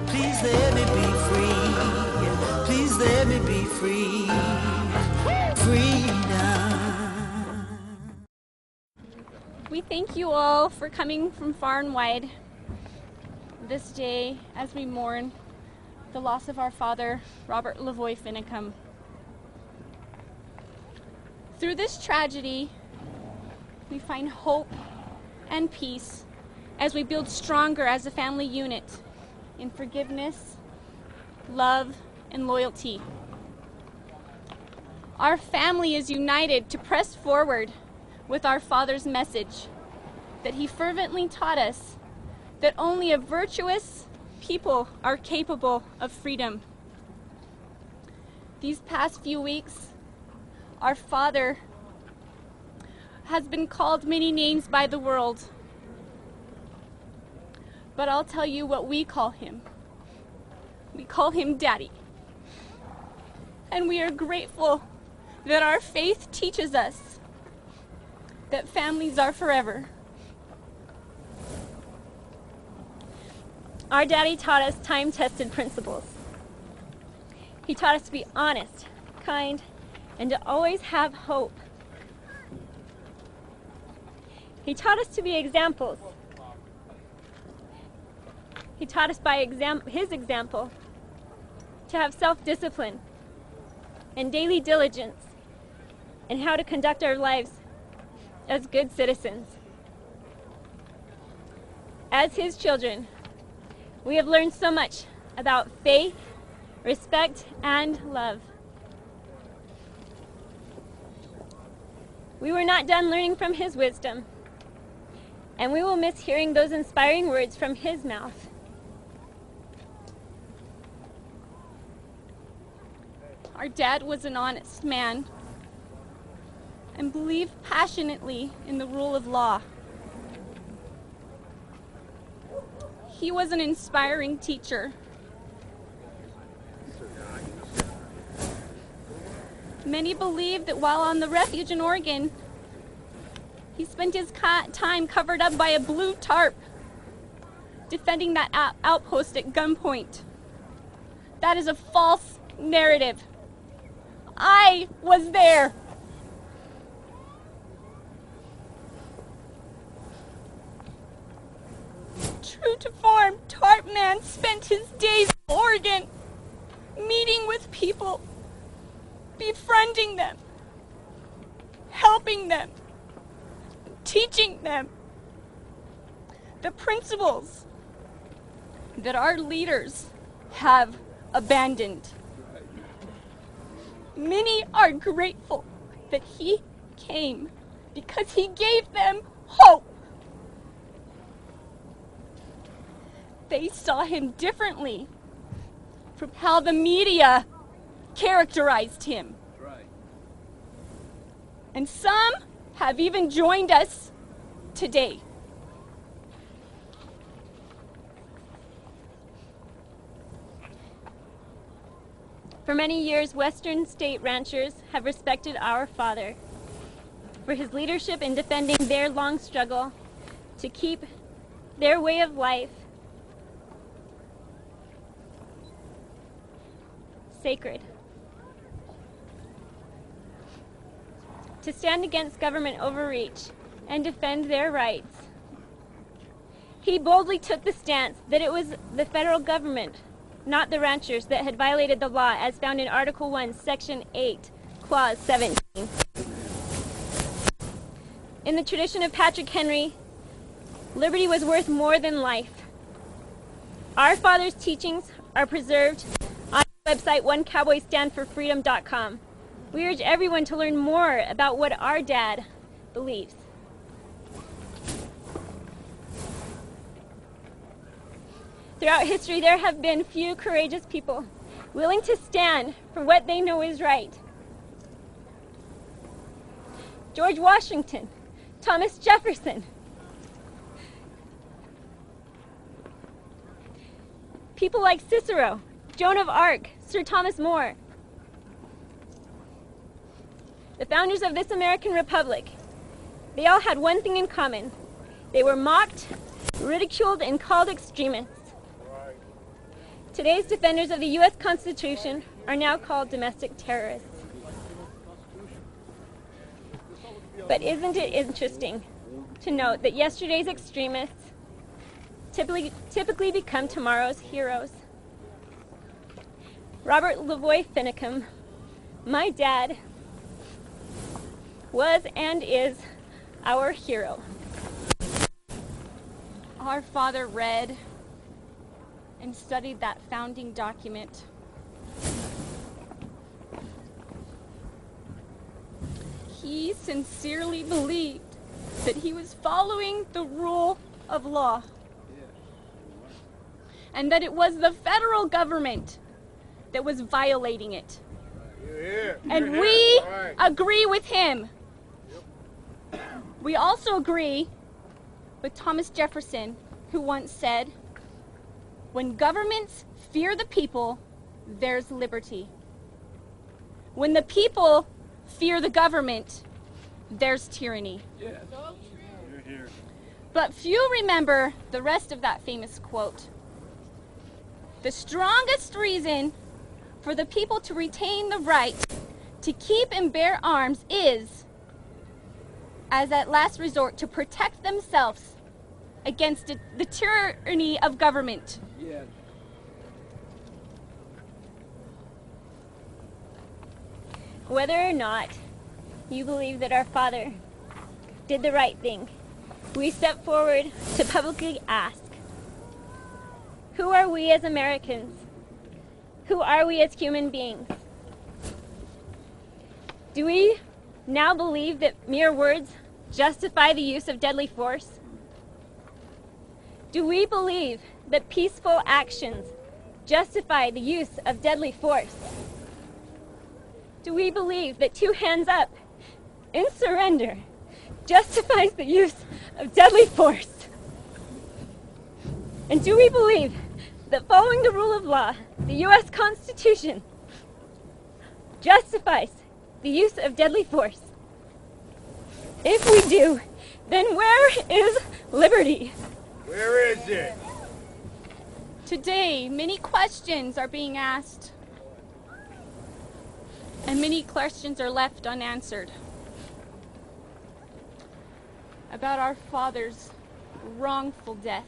Please let me be free. Please let me be free. Freedom. We thank you all for coming from far and wide this day as we mourn the loss of our father, Robert LaVoy Finicum. Through this tragedy, we find hope and peace as we build stronger as a family unit in forgiveness, love, and loyalty. Our family is united to press forward with our father's message that he fervently taught us that only a virtuous people are capable of freedom. These past few weeks, our father has been called many names by the world. But I'll tell you what we call him. We call him Daddy. And we are grateful that our faith teaches us that families are forever. Our daddy taught us time-tested principles. He taught us to be honest, kind, and to always have hope. He taught us to be examples. He taught us by his example to have self-discipline and daily diligence and how to conduct our lives as good citizens. As his children, we have learned so much about faith, respect, and love. We were not done learning from his wisdom, and we will miss hearing those inspiring words from his mouth. Our dad was an honest man and believed passionately in the rule of law. He was an inspiring teacher. Many believe that while on the refuge in Oregon, he spent his time covered up by a blue tarp, defending that outpost at gunpoint. That is a false narrative. I was there. True to form, Tarp Man spent his days in Oregon, meeting with people, befriending them, helping them, teaching them the principles that our leaders have abandoned. Many are grateful that he came because he gave them hope. They saw him differently from how the media characterized him. Right. And some have even joined us today. For many years, Western state ranchers have respected our father for his leadership in defending their long struggle to keep their way of life sacred, to stand against government overreach and defend their rights. He boldly took the stance that it was the federal government, not the ranchers, that had violated the law as found in Article 1, Section 8, Clause 17. In the tradition of Patrick Henry, liberty was worth more than life. Our father's teachings are preserved on our website, onecowboystandforfreedom.com. We urge everyone to learn more about what our dad believes. Throughout history, there have been few courageous people willing to stand for what they know is right. George Washington, Thomas Jefferson, people like Cicero, Joan of Arc, Sir Thomas More, the founders of this American Republic. They all had one thing in common. They were mocked, ridiculed, and called extremists. Today's defenders of the U.S. Constitution are now called domestic terrorists. But isn't it interesting to note that yesterday's extremists typically become tomorrow's heroes? Robert LaVoy Finicum, my dad, was and is our hero. Our father read and studied that founding document. He sincerely believed that he was following the rule of law, and that it was the federal government that was violating it. And we agree with him. We also agree with Thomas Jefferson, who once said, "When governments fear the people, there's liberty. When the people fear the government, there's tyranny." But few remember the rest of that famous quote. The strongest reason for the people to retain the right to keep and bear arms is, as at last resort, to protect themselves against the tyranny of government. Yeah. Whether or not you believe that our father did the right thing, we step forward to publicly ask, who are we as Americans? Who are we as human beings? Do we now believe that mere words justify the use of deadly force? Do we believe that peaceful actions justify the use of deadly force? Do we believe that 2 hands up in surrender justifies the use of deadly force? And do we believe that following the rule of law, the U.S. Constitution, justifies the use of deadly force? If we do, then where is liberty? Where is it? Today, many questions are being asked, and many questions are left unanswered about our father's wrongful death.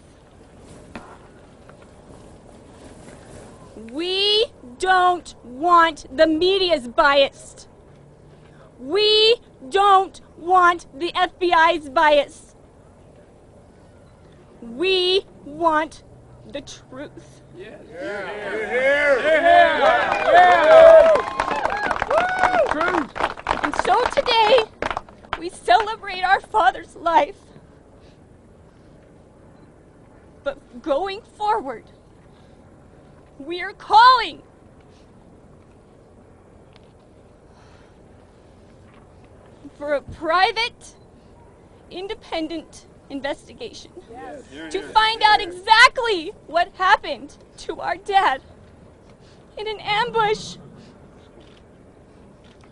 We don't want the media's biased. We don't want the FBI's bias. We want the truth. Yes. And so today, we celebrate our father's life. But going forward, we are calling for a private, independent investigation to find out exactly what happened to our dad in an ambush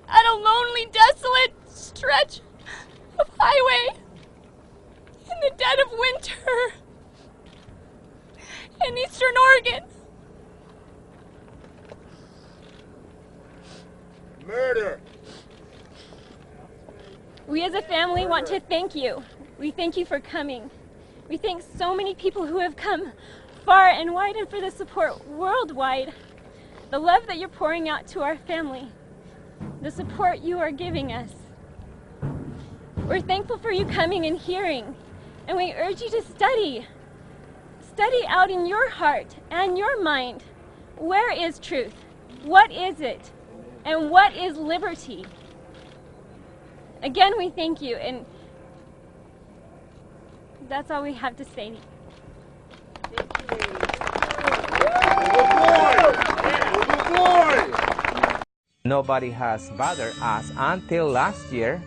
at a lonely, desolate stretch of highway in the dead of winter in eastern Oregon. Murder. We as a family want to thank you. We thank you for coming. We thank so many people who have come far and wide and for the support worldwide. The love that you're pouring out to our family. The support you are giving us. We're thankful for you coming and hearing. And we urge you to study. Study out in your heart and your mind. Where is truth? What is it? And what is liberty? Again, we thank you, and that's all we have to say. Nobody has bothered us until last year,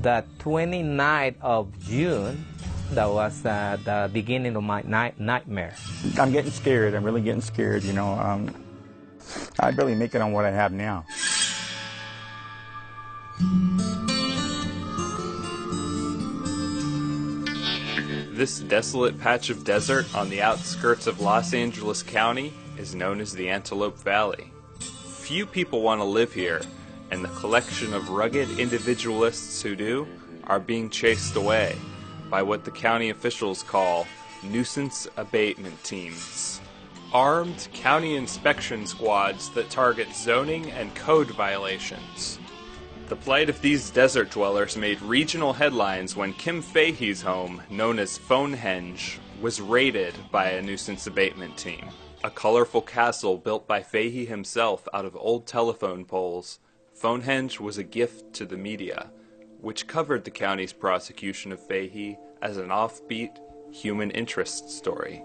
the 29th of June. That was the beginning of my nightmare. I'm getting scared. I'm really getting scared, you know. I'd barely make it on what I have now. This desolate patch of desert on the outskirts of Los Angeles County is known as the Antelope Valley. Few people want to live here, and the collection of rugged individualists who do are being chased away by what the county officials call nuisance abatement teams. Armed county inspection squads that target zoning and code violations. The plight of these desert dwellers made regional headlines when Kim Fahey's home, known as Phonehenge, was raided by a nuisance abatement team. A colorful castle built by Fahey himself out of old telephone poles, Phonehenge was a gift to the media, which covered the county's prosecution of Fahey as an offbeat, human interest story.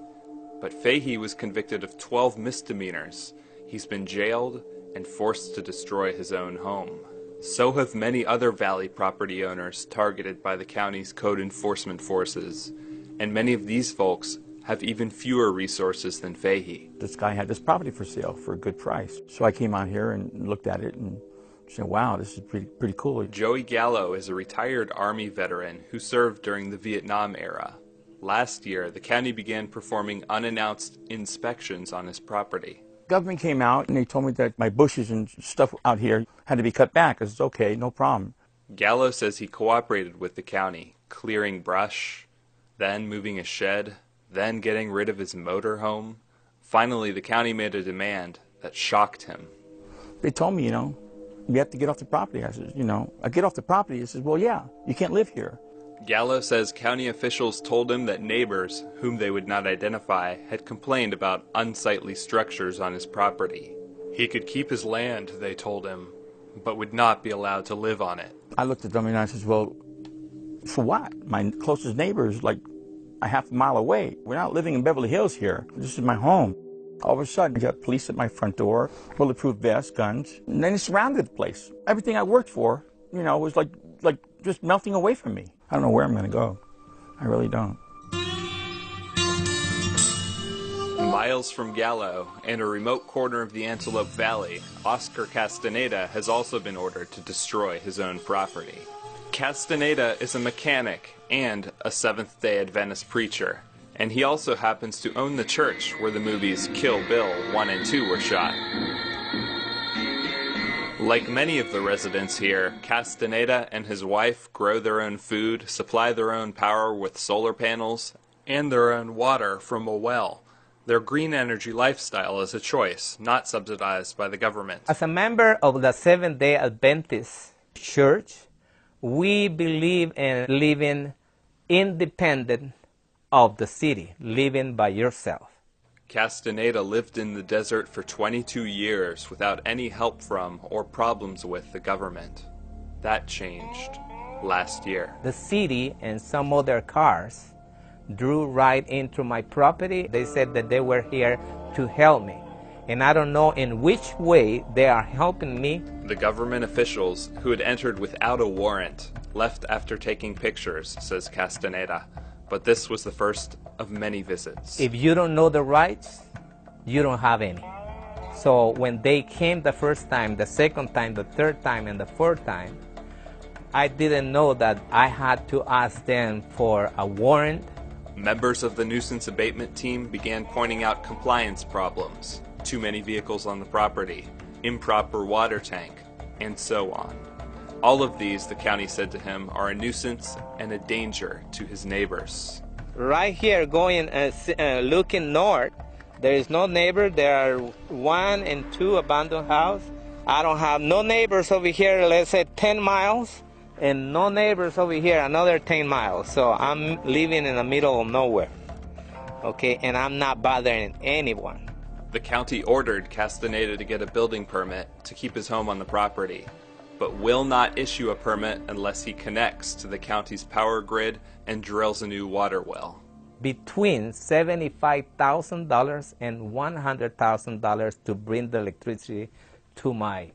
But Fahey was convicted of 12 misdemeanors. He's been jailed and forced to destroy his own home. So have many other valley property owners targeted by the county's code enforcement forces, and many of these folks have even fewer resources than Fahey. This guy had this property for sale for a good price. So I came out here and looked at it and said, wow, this is pretty cool. Joey Gallo is a retired Army veteran who served during the Vietnam era. Last year, the county began performing unannounced inspections on his property. Government came out and they told me that my bushes and stuff out here had to be cut back. I said, okay, no problem. Gallo says he cooperated with the county, clearing brush, then moving a shed, then getting rid of his motorhome. Finally, the county made a demand that shocked him. They told me, you have to get off the property. I said, I get off the property. He says, well, yeah, you can't live here. Gallo says county officials told him that neighbors, whom they would not identify, had complained about unsightly structures on his property. He could keep his land, they told him, but would not be allowed to live on it. I looked at them and I said, well, for what? My closest neighbor is like a half a mile away. We're not living in Beverly Hills here. This is my home. All of a sudden, I got police at my front door, bulletproof vests, guns, and then they surrounded the place. Everything I worked for, was like just melting away from me. I don't know where I'm going to go. I really don't. Miles from Gallo, in a remote corner of the Antelope Valley, Oscar Castaneda has also been ordered to destroy his own property. Castaneda is a mechanic and a Seventh-day Adventist preacher, and he also happens to own the church where the movies Kill Bill 1 and 2 were shot. Like many of the residents here, Castaneda and his wife grow their own food, supply their own power with solar panels, and their own water from a well. Their green energy lifestyle is a choice, not subsidized by the government. As a member of the Seventh-day Adventist Church, we believe in living independent of the city, living by yourself. Castaneda lived in the desert for 22 years without any help from or problems with the government. That changed last year. The city and some other cars drew right into my property. They said that they were here to help me. And I don't know in which way they are helping me. The government officials, who had entered without a warrant, left after taking pictures, says Castaneda. But this was the first of many visits. If you don't know the rights, you don't have any. So when they came the first time, the second time, the third time, and the fourth time, I didn't know that I had to ask them for a warrant. Members of the nuisance abatement team began pointing out compliance problems, too many vehicles on the property, improper water tank, and so on. All of these, the county said to him, are a nuisance and a danger to his neighbors. Right here, going looking north, there is no neighbor. There are 1 and 2 abandoned houses. I don't have no neighbors over here, let's say 10 miles, and no neighbors over here, another 10 miles. So I'm living in the middle of nowhere, okay, and I'm not bothering anyone. The county ordered Castaneda to get a building permit to keep his home on the property, but will not issue a permit unless he connects to the county's power grid and drills a new water well. Between $75,000 and $100,000 to bring the electricity to my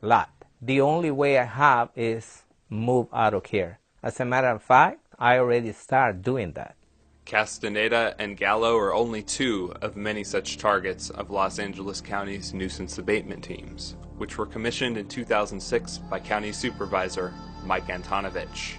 lot. The only way I have is move out of here. As a matter of fact, I already started doing that. Castaneda and Gallo are only 2 of many such targets of Los Angeles County's nuisance abatement teams, which were commissioned in 2006 by County Supervisor Mike Antonovich.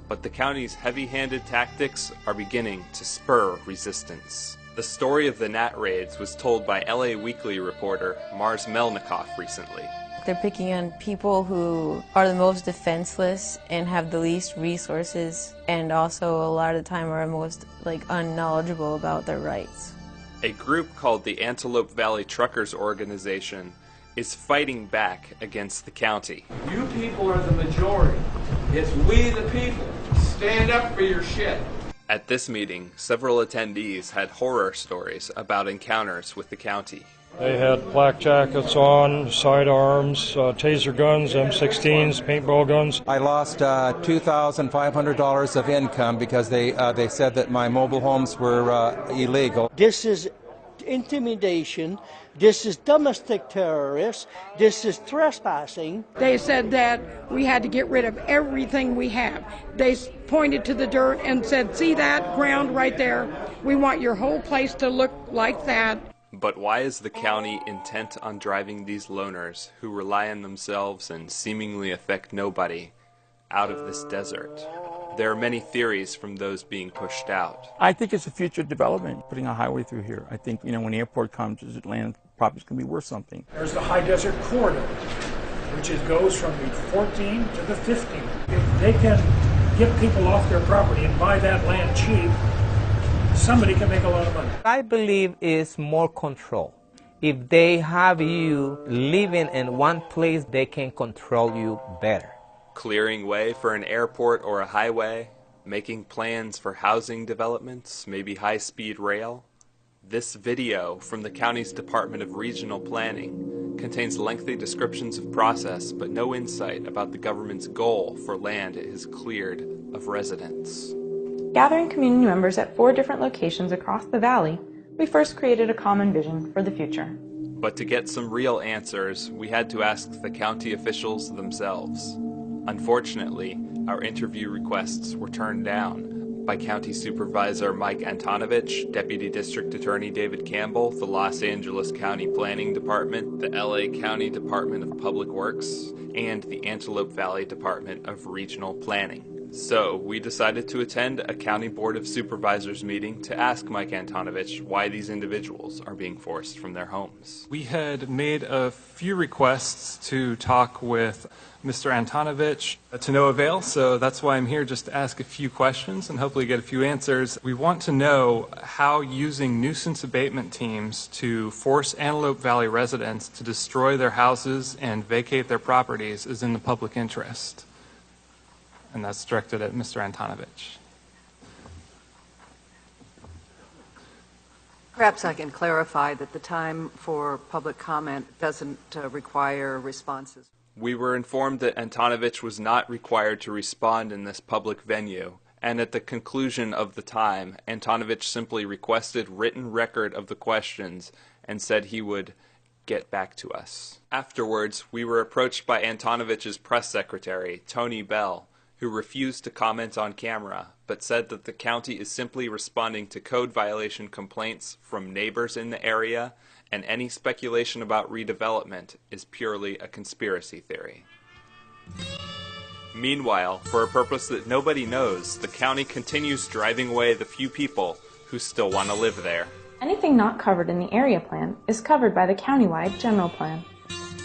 But the county's heavy-handed tactics are beginning to spur resistance. The story of the Nat raids was told by LA Weekly reporter Mars Melnikoff recently. They're picking on people who are the most defenseless and have the least resources, and also a lot of the time are most unknowledgeable about their rights. A group called the Antelope Valley Truckers Organization is fighting back against the county. You people are the majority. It's we the people. Stand up for your shit. At this meeting, several attendees had horror stories about encounters with the county. They had flak jackets on, sidearms, taser guns, M16s, paintball guns. I lost $2,500 of income because they said that my mobile homes were illegal. This is intimidation. This is domestic terrorists. This is trespassing. They said that we had to get rid of everything we have. They pointed to the dirt and said, see that ground right there? We want your whole place to look like that. But why is the county intent on driving these loners, who rely on themselves and seemingly affect nobody, out of this desert? There are many theories from those being pushed out. I think it's a future development, putting a highway through here. I think, when the airport comes, this land probably is going to be worth something. There's the high desert corridor, which goes from the 14 to the 15. If they can get people off their property and buy that land cheap, somebody can make a lot of money. I believe it's more control. If they have you living in one place, they can control you better. Clearing way for an airport or a highway, making plans for housing developments, maybe high-speed rail. This video from the county's Department of Regional Planning contains lengthy descriptions of process, but no insight about the government's goal for land it has cleared of residents. Gathering community members at 4 different locations across the valley, we first created a common vision for the future. But to get some real answers, we had to ask the county officials themselves. Unfortunately, our interview requests were turned down by County Supervisor Mike Antonovich, Deputy District Attorney David Campbell, the Los Angeles County Planning Department, the LA County Department of Public Works, and the Antelope Valley Department of Regional Planning. So, we decided to attend a County Board of Supervisors meeting to ask Mike Antonovich why these individuals are being forced from their homes. We had made a few requests to talk with Mr. Antonovich to no avail, so that's why I'm here, just to ask a few questions and hopefully get a few answers. We want to know how using nuisance abatement teams to force Antelope Valley residents to destroy their houses and vacate their properties is in the public interest. And that's directed at Mr. Antonovich. Perhaps I can clarify that the time for public comment doesn't require responses. We were informed that Antonovich was not required to respond in this public venue, and at the conclusion of the time, Antonovich simply requested written record of the questions and said he would get back to us. Afterwards, we were approached by Antonovich's press secretary, Tony Bell, who refused to comment on camera, but said that the county is simply responding to code violation complaints from neighbors in the area, and any speculation about redevelopment is purely a conspiracy theory. Meanwhile, for a purpose that nobody knows, the county continues driving away the few people who still want to live there. Anything not covered in the area plan is covered by the countywide general plan.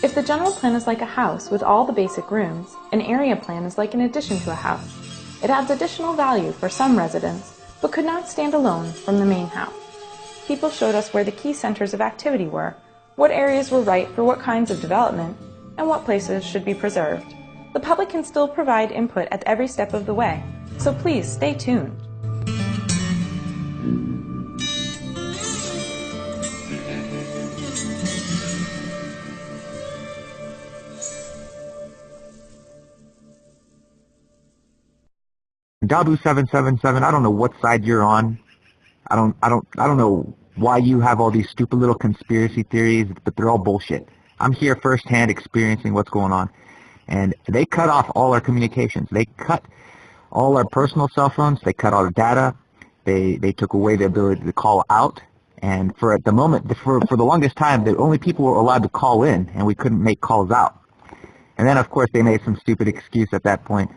If the general plan is like a house with all the basic rooms, an area plan is like an addition to a house. It adds additional value for some residents, but could not stand alone from the main house. People showed us where the key centers of activity were, what areas were right for what kinds of development, and what places should be preserved. The public can still provide input at every step of the way, so please stay tuned. Dabu 777, I don't know what side you're on. I don't know why you have all these stupid little conspiracy theories, but they're all bullshit. I'm here firsthand experiencing what's going on. And they cut off all our communications. They cut all our personal cell phones. They cut all the data. They took away the ability to call out. And for at the moment, for the longest time, the only people were allowed to call in, and we couldn't make calls out. And then, of course, they made some stupid excuse at that point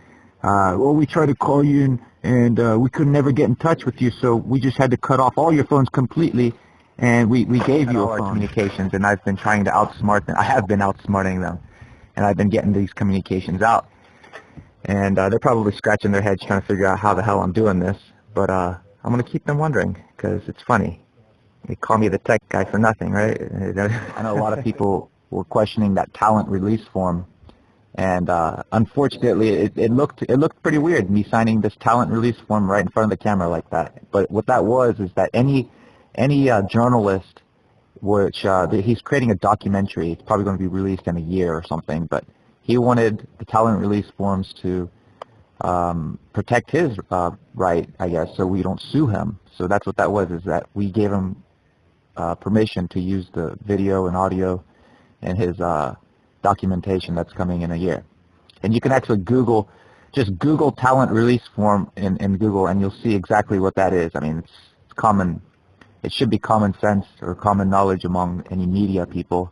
well, we tried to call you and we could never get in touch with you, so we just had to cut off all your phones completely, and we gave you our communications, and I've been trying to outsmart them. I have been outsmarting them, and I've been getting these communications out. And they're probably scratching their heads trying to figure out how the hell I'm doing this, but I'm going to keep them wondering, because it's funny. They call me the tech guy for nothing, right? I know a lot of people were questioning that talent release form. And unfortunately, it looked pretty weird, me signing this talent release form right in front of the camera like that. But what that was is that any journalist, which he's creating a documentary, it's probably going to be released in a year or something, but he wanted the talent release forms to protect his right, I guess, so we don't sue him. So that's what that was, is that we gave him permission to use the video and audio in his documentation that's coming in a year. And you can actually just Google talent release form in Google, and you'll see exactly what that is. I mean, it's common. It should be common sense or common knowledge among any media people.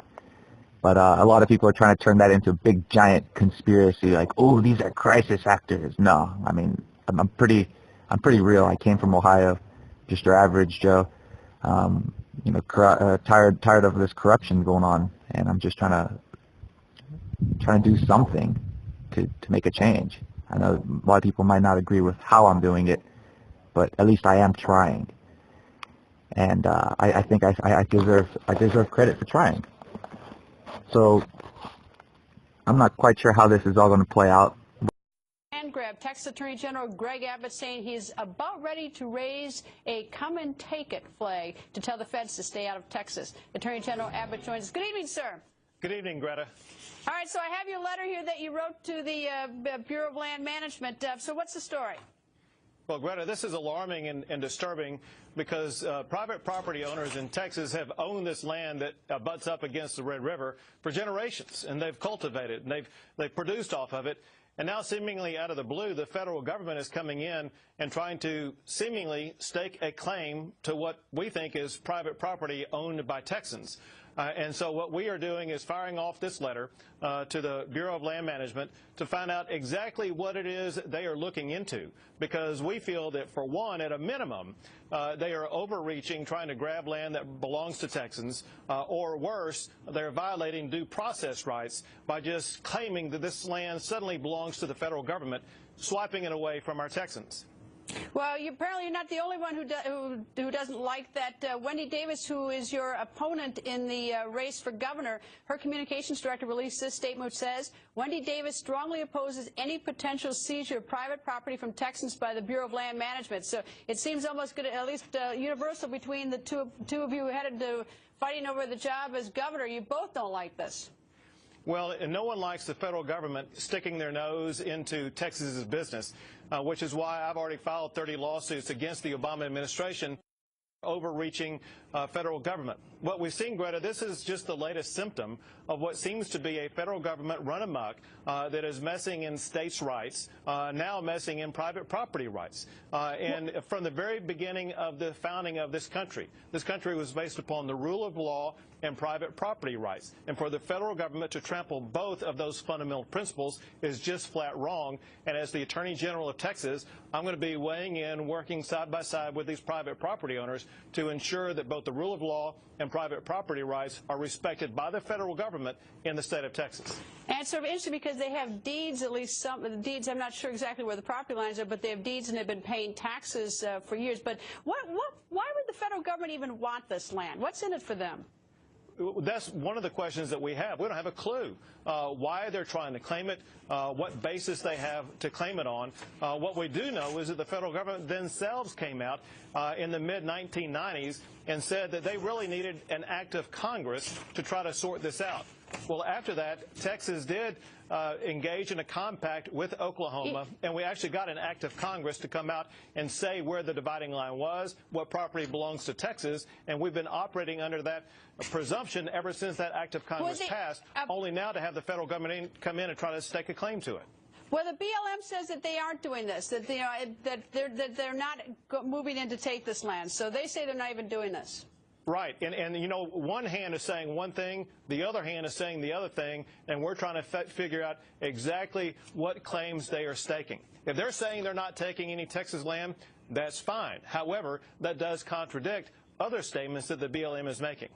But a lot of people are trying to turn that into a big giant conspiracy, like, oh, these are crisis actors. No, I mean, I'm pretty real. I came from Ohio, just your average Joe. You know, tired of this corruption going on, and I'm just trying to do something to make a change. I know a lot of people might not agree with how I'm doing it, but at least I am trying. And I think I deserve credit for trying. So I'm not quite sure how this is all going to play out. And grab Texas Attorney General Greg Abbott saying he's about ready to raise a come and take it flag to tell the feds to stay out of Texas. Attorney General Abbott joins us. Good evening, sir. Good evening, Greta. All right, so I have your letter here that you wrote to the Bureau of Land Management. So what's the story? Well, Greta, this is alarming and disturbing because private property owners in Texas have owned this land that butts up against the Red River for generations, and they've cultivated and they've produced off of it. And now, seemingly out of the blue, the federal government is coming in and trying to seemingly stake a claim to what we think is private property owned by Texans. And so what we are doing is firing off this letter to the Bureau of Land Management to find out exactly what it is they are looking into, because we feel that, for one, at a minimum, they are overreaching, trying to grab land that belongs to Texans, or worse, they're violating due process rights by just claiming that this land suddenly belongs to the federal government, swiping it away from our Texans. Well, apparently you're not the only one who doesn't like that. Wendy Davis, who is your opponent in the race for governor, her communications director released this statement which says, Wendy Davis strongly opposes any potential seizure of private property from Texans by the Bureau of Land Management. So it seems almost good, at least universal between the two of you headed to fighting over the job as governor. You both don't like this. Well, and no one likes the federal government sticking their nose into Texas's business, which is why I've already filed 30 lawsuits against the Obama administration overreaching federal government. What we've seen, Greta, this is just the latest symptom of what seems to be a federal government run amok that is messing in states' rights, now messing in private property rights. And from the very beginning of the founding of this country was based upon the rule of law and private property rights. And for the federal government to trample both of those fundamental principles is just flat wrong. And as the Attorney General of Texas, I'm going to be weighing in, working side by side with these private property owners to ensure that both the rule of law and private property rights are respected by the federal government in the state of Texas. And it's sort of interesting because they have deeds, at least some of the deeds. I'm not sure exactly where the property lines are, but they have deeds and they've been paying taxes for years. But why would the federal government even want this land? What's in it for them? That's one of the questions that we have. We don't have a clue why they're trying to claim it, what basis they have to claim it on. What we do know is that the federal government themselves came out in the mid-1990s and said that they really needed an act of Congress to try to sort this out. Well, after that, Texas did engage in a compact with Oklahoma, and we actually got an act of Congress to come out and say where the dividing line was, what property belongs to Texas, and we've been operating under that presumption ever since that act of Congress passed, only now to have the federal government come in and try to stake a claim to it. Well, the BLM says that they aren't doing this, that that they're not moving in to take this land. So they say they're not even doing this. Right, and you know, one hand is saying one thing, the other hand is saying the other thing, and we're trying to figure out exactly what claims they are staking. If they're saying they're not taking any Texas land, that's fine. However, that does contradict other statements that the BLM is making.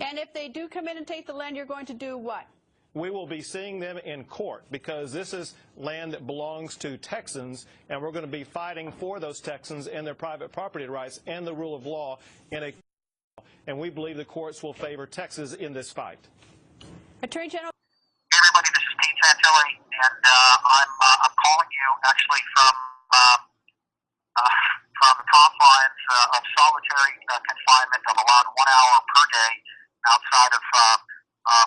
And if they do come in and take the land, you're going to do what? We will be seeing them in court because this is land that belongs to Texans, and we're going to be fighting for those Texans and their private property rights and the rule of law and we believe the courts will favor Texas in this fight. Attorney General. Hey everybody, this is Pete Santilli, and I'm calling you actually from the confines of solitary confinement. I'm allowed 1 hour per day outside of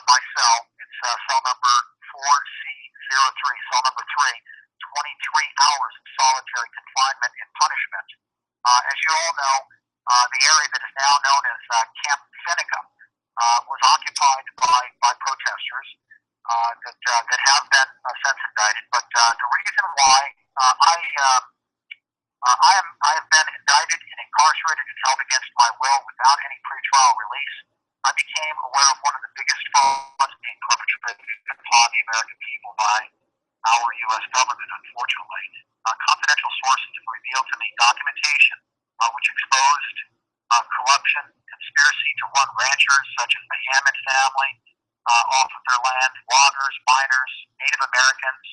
my cell. It's cell number 4C03, cell number 3, 23 hours of solitary confinement and punishment. As you all know, the area that is now known as Camp Finicum was occupied by protesters that have been since indicted. But the reason why I have been indicted and incarcerated and held against my will without any pretrial release, I became aware of one of the biggest frauds being perpetrated upon the American people by our U.S. government, unfortunately. Confidential sources have revealed to me documentation which exposed corruption, conspiracy to run ranchers such as the Ammon family off of their land, loggers, miners, Native Americans.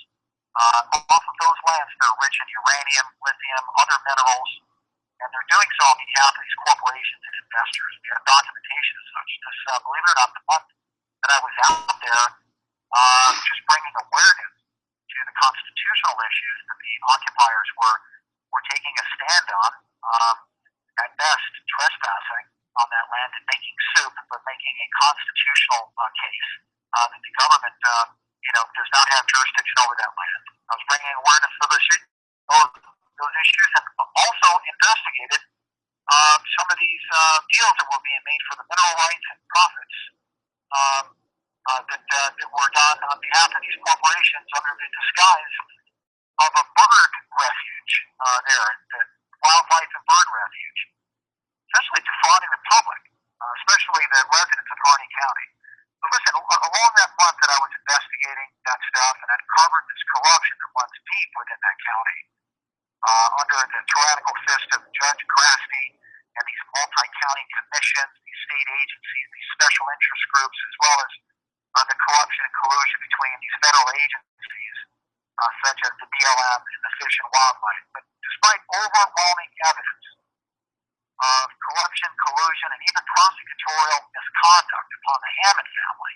Off of those lands, they're rich in uranium, lithium, other minerals, and they're doing so on behalf of these corporations and investors. We have documentation of such. This, believe it or not, the month that I was out there just bringing awareness to the constitutional issues that the occupiers were taking a stand on, at best trespassing on that land and making soup, but making a constitutional case that the government does not have jurisdiction over that land. I was bringing awareness to those issues and also investigated some of these deals that were being made for the mineral rights and profits that were done on behalf of these corporations under the disguise of a bird refuge there, the wildlife and bird refuge, essentially defrauding the public, especially the residents of Harney County. But listen, along that month that I was investigating that stuff and uncovered this corruption that runs deep within that county, under the tyrannical fist of Judge Grasty and these multi-county commissions, these state agencies, these special interest groups, as well as the corruption and collusion between these federal agencies, such as the BLM and the Fish and Wildlife. But despite overwhelming evidence of corruption, collusion, and even prosecutorial misconduct upon the Ammon family,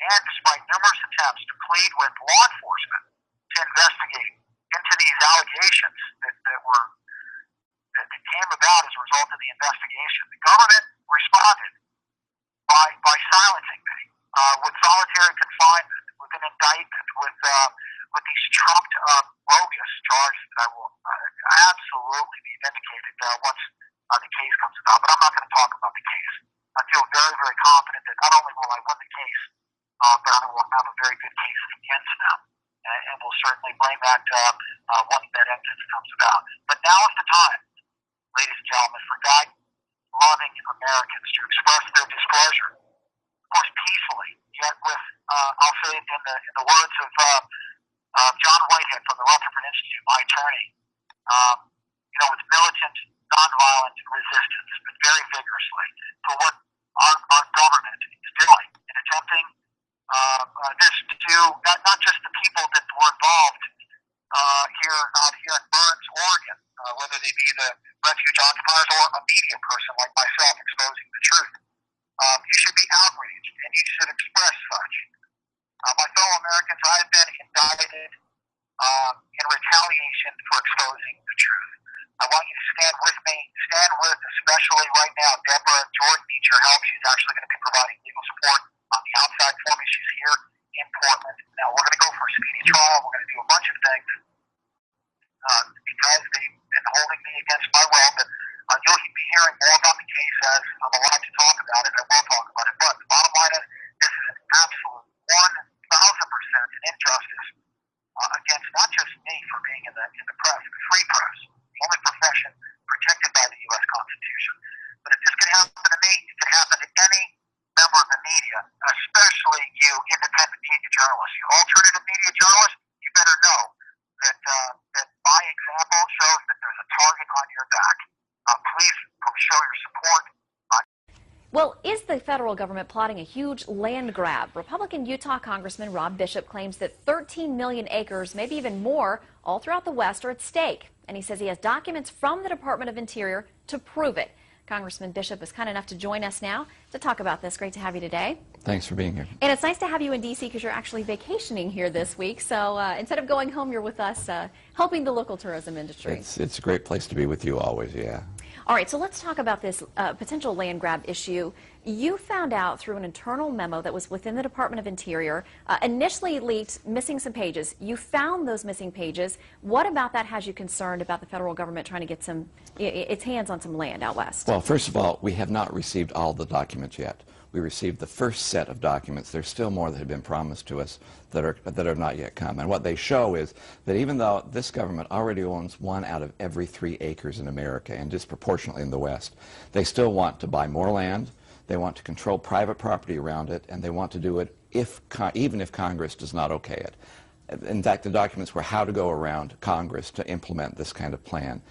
and despite numerous attempts to plead with law enforcement to investigate into these allegations that came about as a result of the investigation, the government responded by silencing me with solitary confinement, with an indictment, with these trumped up bogus charges that I will absolutely be vindicated once the case comes about. But I'm not going to talk about the case. I feel very, very confident that not only will I win the case, but I will have a very good case against them. And we'll certainly bring that once that evidence comes about. But now is the time, ladies and gentlemen, for God-loving Americans to express their displeasure, of course, peacefully, yet with, I'll say it in the words of John Whitehead from the Rutherford Institute, my attorney, with militant, nonviolent resistance, but very vigorously, for what our government is doing in attempting this to do, not just the people that were involved here in Burns, Oregon, whether they be the refuge occupiers or a media person like myself exposing the truth. You should be outraged, and you should express such. My fellow Americans, I have been indicted in retaliation for exposing the truth. I want you to stand with me, especially right now, Deborah Jordan needs your help. She's actually going to be providing legal support on the outside for me. She's here in Portland. Now, we're going to go for a speedy trial. We're going to do a bunch of things because they've been holding me against my will. But you'll be hearing more about the case as I'm allowed to talk about it. I will talk about it. But the bottom line is this is an absolute 1,000% injustice against not just me for being in the press, the free press, the only profession protected by the U.S. Constitution. But if this could happen to me, it especially you independent media journalists, you alternative media journalists, you better know that that my example shows that there's a target on your back. Please show your support. Well, is the federal government plotting a huge land grab? Republican Utah Congressman Rob Bishop claims that 13 million acres, maybe even more, all throughout the West are at stake. And he says he has documents from the Department of Interior to prove it. Congressman Bishop is kind enough to join us now to talk about this. Great to have you today. Thanks for being here. And it's nice to have you in D.C. because you're actually vacationing here this week. So instead of going home, you're with us helping the local tourism industry. It's a great place to be with you always, yeah. All right, so let's talk about this potential land grab issue. You found out through an internal memo that was within the Department of Interior, initially leaked missing some pages. You found those missing pages. What about that has you concerned about the federal government trying to get its hands on some land out west? Well, first of all, we have not received all the documents yet. We received the first set of documents. There's still more that have been promised to us that are not yet come. And what they show is that even though this government already owns 1 out of every 3 acres in America and disproportionately in the West, they still want to buy more land, they want to control private property around it, and they want to do it even if Congress does not okay it. In fact, the documents were how to go around Congress to implement this kind of plan.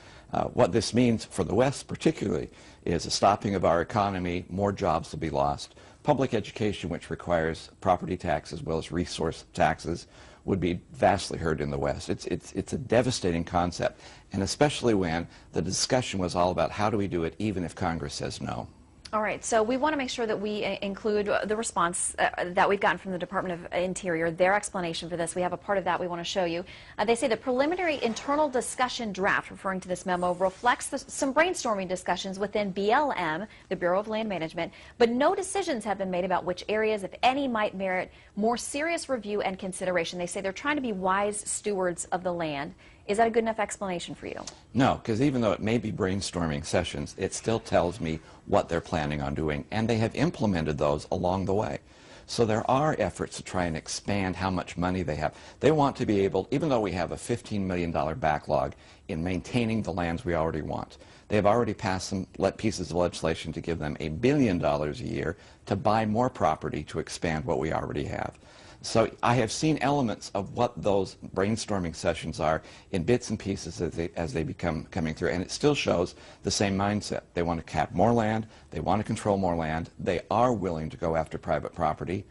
What this means for the West particularly is a stopping of our economy, more jobs will be lost. Public education, which requires property tax as well as resource taxes, would be vastly hurt in the West. It's a devastating concept, and especially when the discussion was all about how do we do it even if Congress says no. All right, so we want to make sure that we include the response that we've gotten from the Department of Interior, their explanation for this. We have a part of that we want to show you. They say the preliminary internal discussion draft, referring to this memo, reflects some brainstorming discussions within BLM, the Bureau of Land Management, but no decisions have been made about which areas, if any, might merit more serious review and consideration. They say they're trying to be wise stewards of the land. Is that a good enough explanation for you? No, because even though it may be brainstorming sessions, it still tells me what they're planning on doing, and they have implemented those along the way. So there are efforts to try and expand how much money they have. They want to be able, even though we have a $15 million backlog in maintaining the lands we already want, they have already passed some pieces of legislation to give them $1 billion a year to buy more property to expand what we already have. So I have seen elements of what those brainstorming sessions are in bits and pieces as they become coming through, and it still shows the same mindset. They want to cap more land, they want to control more land, they are willing to go after private property,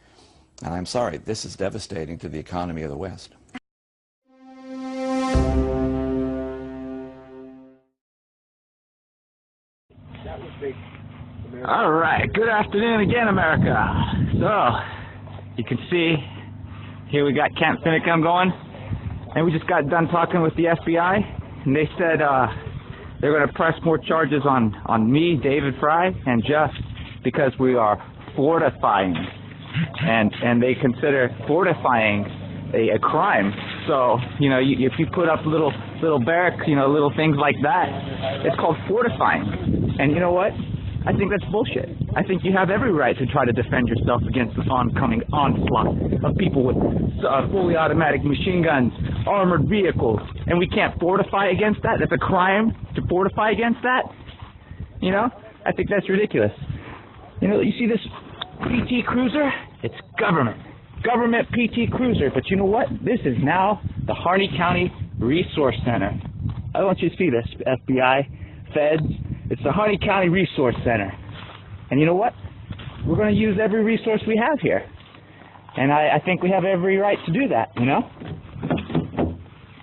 and I'm sorry, this is devastating to the economy of the West. All right, good afternoon again, America. So, you can see here we got Camp Finicum going, and we just got done talking with the FBI, and they said they're going to press more charges on me, David Fry, and Jeff because we are fortifying, and they consider fortifying a crime. So, you know, if you put up little barracks, you know, little things like that, it's called fortifying. And you know what? I think that's bullshit. I think you have every right to try to defend yourself against the oncoming onslaught of people with fully automatic machine guns, armored vehicles, and we can't fortify against that? That's a crime to fortify against that? You know? I think that's ridiculous. You know, you see this PT Cruiser? It's government. Government PT Cruiser. But you know what? This is now the Harney County Resource Center. I want you to see this, FBI, feds. It's the Harney County Resource Center. And you know what? We're going to use every resource we have here. And I think we have every right to do that, you know?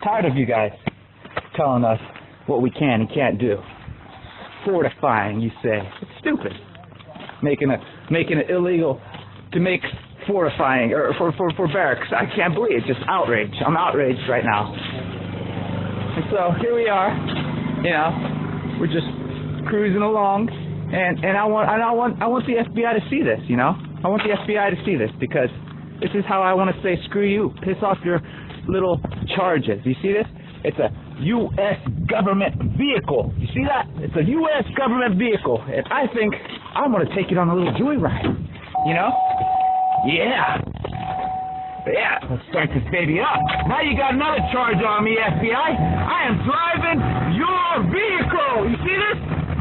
Tired of you guys telling us what we can and can't do. Fortifying, you say. It's stupid. Making it illegal to make fortifying or for barracks. I can't believe it. Just outrage. I'm outraged right now. And so here we are, you know, we're just cruising along, and I want the FBI to see this, you know. I want the FBI to see this because this is how I want to say screw you, piss off your little charges. You see this? It's a U.S. government vehicle. You see that? It's a U.S. government vehicle, and I think I'm going to take it on a little joyride, you know? Yeah. Yeah, let's start this baby up. Now you got another charge on me, FBI. I am driving your vehicle. You see this?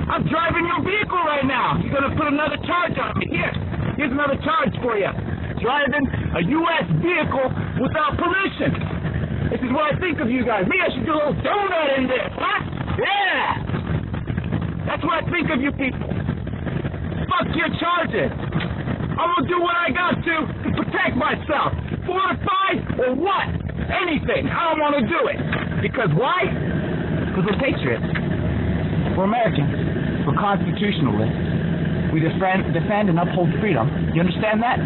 I'm driving your vehicle right now. You're going to put another charge on me. Here's another charge for you. driving a U.S. vehicle without permission. This is what I think of you guys. Maybe I should do a little donut in this, huh? Yeah! That's what I think of you people. Fuck your charges. I'm gonna do what I got to protect myself. Fortify or what? Anything. I don't want to do it. Because why? Because we're patriots. We're Americans. We're constitutionalists. We defend and uphold freedom. You understand that?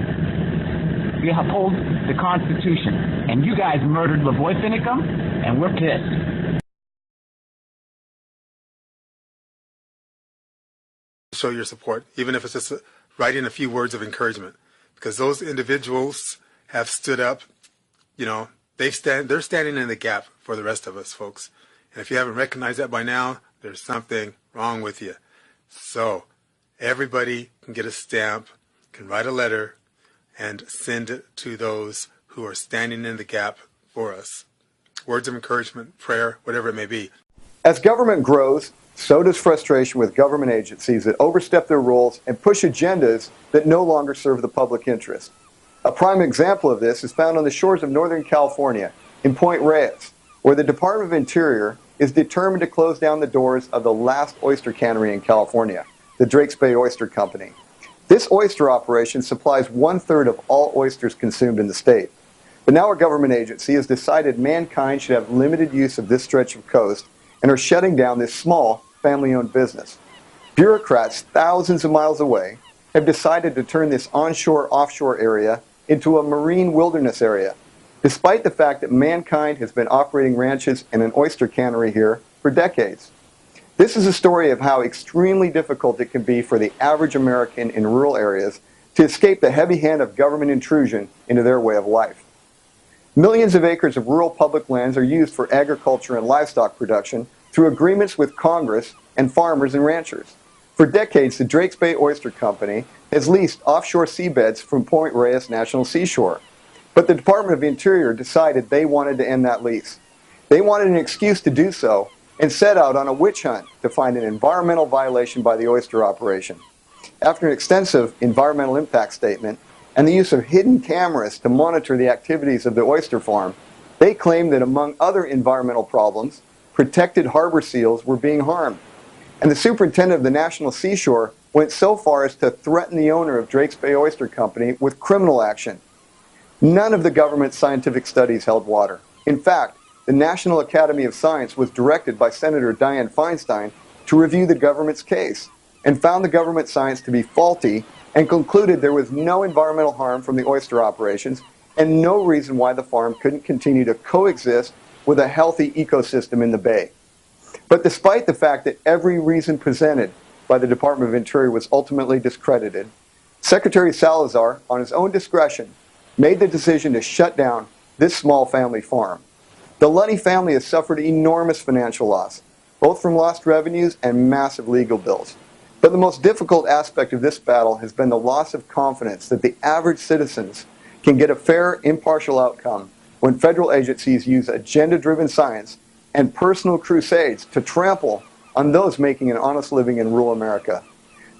We uphold the Constitution. And you guys murdered LaVoy Finicum, and we're pissed. Show your support, even if it's just writing a few words of encouragement, because those individuals have stood up. You know, they're standing in the gap for the rest of us, folks. And if you haven't recognized that by now, there's something wrong with you. So everybody can get a stamp, can write a letter, and send it to those who are standing in the gap for us. Words of encouragement, prayer, whatever it may be. As government grows, so does frustration with government agencies that overstep their roles and push agendas that no longer serve the public interest. A prime example of this is found on the shores of Northern California, in Point Reyes, where the Department of Interior is determined to close down the doors of the last oyster cannery in California, the Drakes Bay Oyster Company. This oyster operation supplies 1/3 of all oysters consumed in the state. But now a government agency has decided mankind should have limited use of this stretch of coast and are shutting down this small, family-owned business. Bureaucrats thousands of miles away have decided to turn this onshore-offshore area into a marine wilderness area, despite the fact that mankind has been operating ranches and an oyster cannery here for decades. This is a story of how extremely difficult it can be for the average American in rural areas to escape the heavy hand of government intrusion into their way of life. Millions of acres of rural public lands are used for agriculture and livestock production through agreements with Congress and farmers and ranchers. For decades, the Drakes Bay Oyster Company has leased offshore seabeds from Point Reyes National Seashore. But the Department of the Interior decided they wanted to end that lease. They wanted an excuse to do so and set out on a witch hunt to find an environmental violation by the oyster operation. After an extensive environmental impact statement and the use of hidden cameras to monitor the activities of the oyster farm, they claimed that among other environmental problems, protected harbor seals were being harmed. And the superintendent of the National Seashore went so far as to threaten the owner of Drakes Bay Oyster Company with criminal action. None of the government's scientific studies held water. In fact, the National Academy of Science was directed by Senator Dianne Feinstein to review the government's case and found the government science to be faulty and concluded there was no environmental harm from the oyster operations and no reason why the farm couldn't continue to coexist with a healthy ecosystem in the bay. But despite the fact that every reason presented by the Department of Interior was ultimately discredited, Secretary Salazar, on his own discretion, made the decision to shut down this small family farm. The Lunny family has suffered enormous financial loss, both from lost revenues and massive legal bills. But the most difficult aspect of this battle has been the loss of confidence that the average citizens can get a fair, impartial outcome when federal agencies use agenda-driven science and personal crusades to trample on those making an honest living in rural America.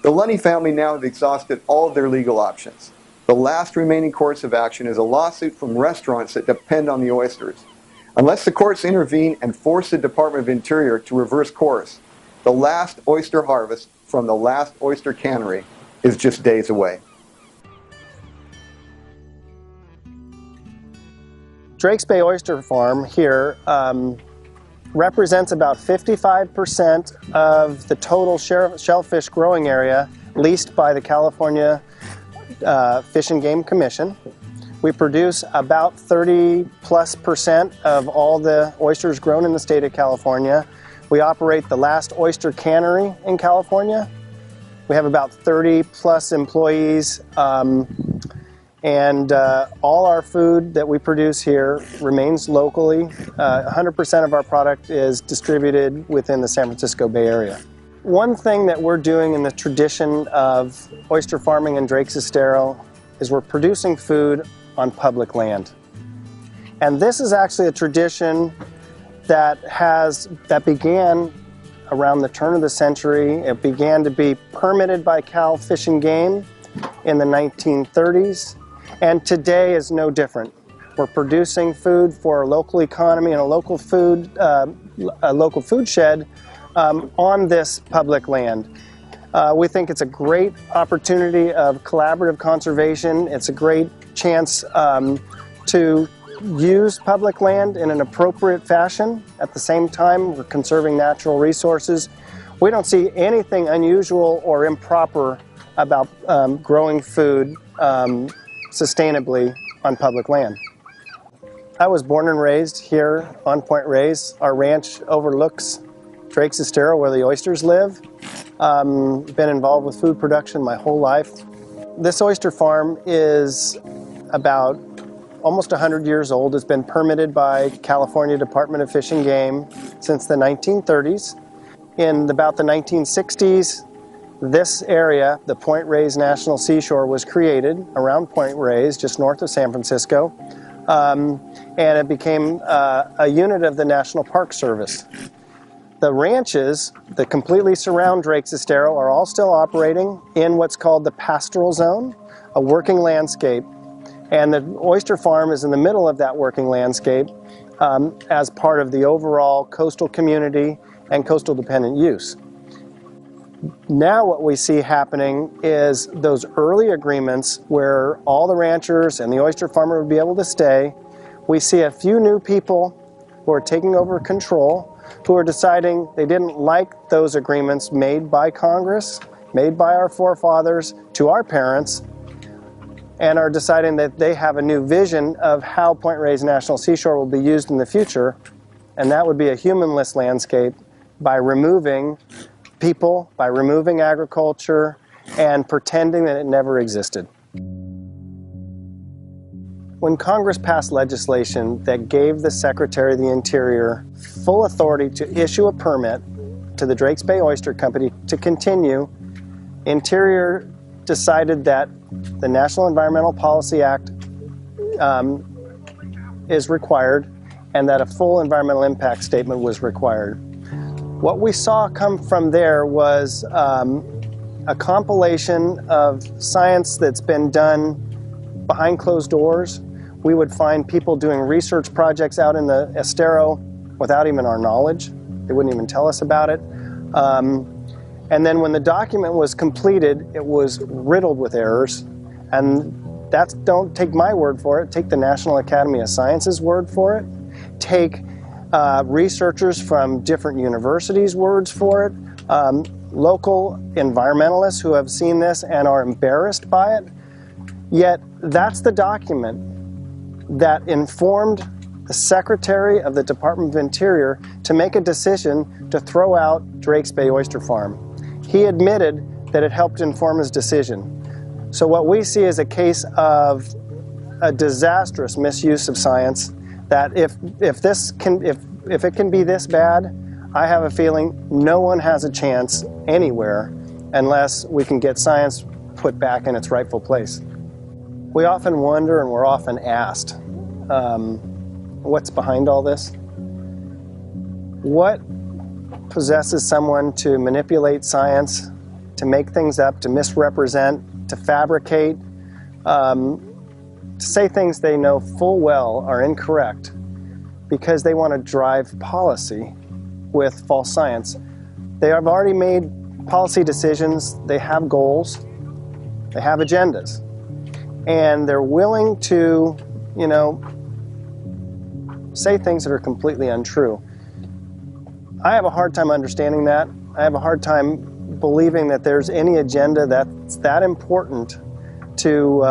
The Lunny family now have exhausted all of their legal options. The last remaining course of action is a lawsuit from restaurants that depend on the oysters. Unless the courts intervene and force the Department of Interior to reverse course, the last oyster harvest from the last oyster cannery is just days away. Drakes Bay Oyster Farm here represents about 55% of the total shellfish growing area leased by the California Fish and Game Commission. We produce about 30+% of all the oysters grown in the state of California. We operate the last oyster cannery in California. We have about 30+ employees, and all our food that we produce here remains locally. 100% of our product is distributed within the San Francisco Bay Area. One thing that we're doing in the tradition of oyster farming in Drakes Estero is we're producing food on public land. And this is actually a tradition that began around the turn of the century. It began to be permitted by Cal Fish and Game in the 1930s. And today is no different. We're producing food for a local economy and a local food shed on this public land. We think it's a great opportunity of collaborative conservation. It's a great chance to use public land in an appropriate fashion. At the same time, we're conserving natural resources. We don't see anything unusual or improper about growing food sustainably on public land. I was born and raised here on Point Reyes. Our ranch overlooks Drake's Estero, where the oysters live. Been involved with food production my whole life. This oyster farm is about almost 100 years old. It's been permitted by California Department of Fish and Game since the 1930s. In about the 1960s, this area, the Point Reyes National Seashore, was created around Point Reyes, just north of San Francisco, and it became a unit of the National Park Service. The ranches that completely surround Drake's Estero are all still operating in what's called the pastoral zone, a working landscape. And the oyster farm is in the middle of that working landscape as part of the overall coastal community and coastal dependent use. Now what we see happening is those early agreements where all the ranchers and the oyster farmer would be able to stay. We see a few new people who are taking over control, who are deciding they didn't like those agreements made by Congress, made by our forefathers to our parents, and are deciding that they have a new vision of how Point Reyes National Seashore will be used in the future, and that would be a humanless landscape by removing people, by removing agriculture, and pretending that it never existed. When Congress passed legislation that gave the Secretary of the Interior full authority to issue a permit to the Drakes Bay Oyster Company to continue, Interior decided that the National Environmental Policy Act is required and that a full environmental impact statement was required. What we saw come from there was a compilation of science that's been done behind closed doors. We would find people doing research projects out in the Estero without even our knowledge. They wouldn't even tell us about it. And then when the document was completed, it was riddled with errors. And don't take my word for it, take the National Academy of Sciences' word for it. Take researchers from different universities' words for it. Local environmentalists who have seen this and are embarrassed by it. Yet that's the document that informed the Secretary of the Department of Interior to make a decision to throw out Drakes Bay Oyster Farm. He admitted that it helped inform his decision. So what we see is a case of a disastrous misuse of science, that if it can be this bad, I have a feeling no one has a chance anywhere unless we can get science put back in its rightful place. We often wonder, and we're often asked, what's behind all this? What possesses someone to manipulate science, to make things up, to misrepresent, to fabricate, to say things they know full well are incorrect because they want to drive policy with false science? They have already made policy decisions, they have goals, they have agendas, and they're willing to, say things that are completely untrue. I have a hard time understanding that. I have a hard time believing that there's any agenda that's that important to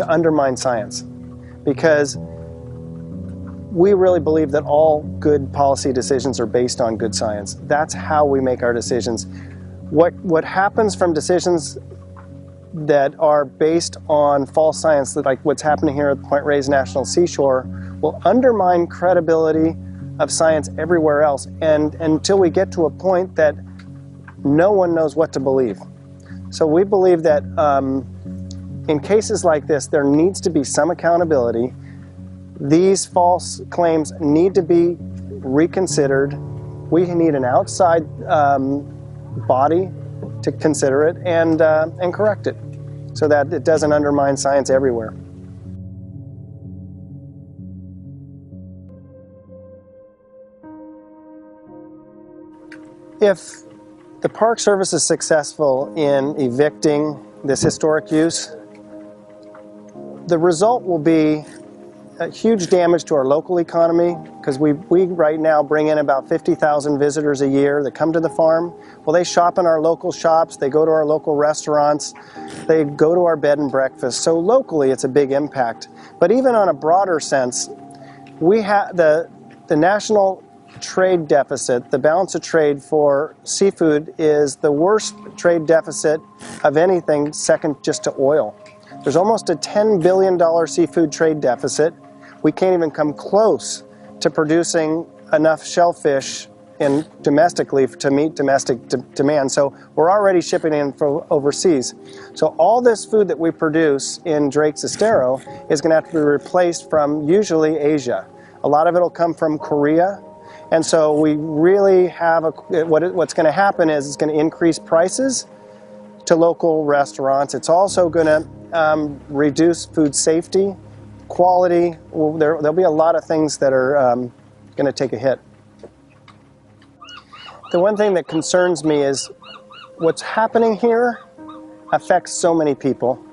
undermine science, because we really believe that all good policy decisions are based on good science. That's how we make our decisions. What happens from decisions that are based on false science, like what's happening here at Point Reyes National Seashore, will undermine credibility of science everywhere else, and until we get to a point that no one knows what to believe. So we believe that in cases like this, there needs to be some accountability. These false claims need to be reconsidered. We need an outside body to consider it and correct it. so that it doesn't undermine science everywhere. If the Park Service is successful in evicting this historic use, the result will be huge damage to our local economy, because we right now bring in about 50,000 visitors a year that come to the farm. Well, they shop in our local shops, they go to our local restaurants, they go to our bed and breakfast. So locally it's a big impact. But even on a broader sense, we have the national trade deficit, the balance of trade for seafood is the worst trade deficit of anything, second just to oil. There's almost a $10 billion seafood trade deficit. We can't even come close to producing enough shellfish domestically to meet domestic demand. So we're already shipping in from overseas. So all this food that we produce in Drake's Estero is going to have to be replaced from usually Asia. A lot of it will come from Korea. And so we really have what's going to happen is it's going to increase prices to local restaurants. It's also going to reduce food safety, quality. There'll be a lot of things that are going to take a hit. The one thing that concerns me is what's happening here affects so many people.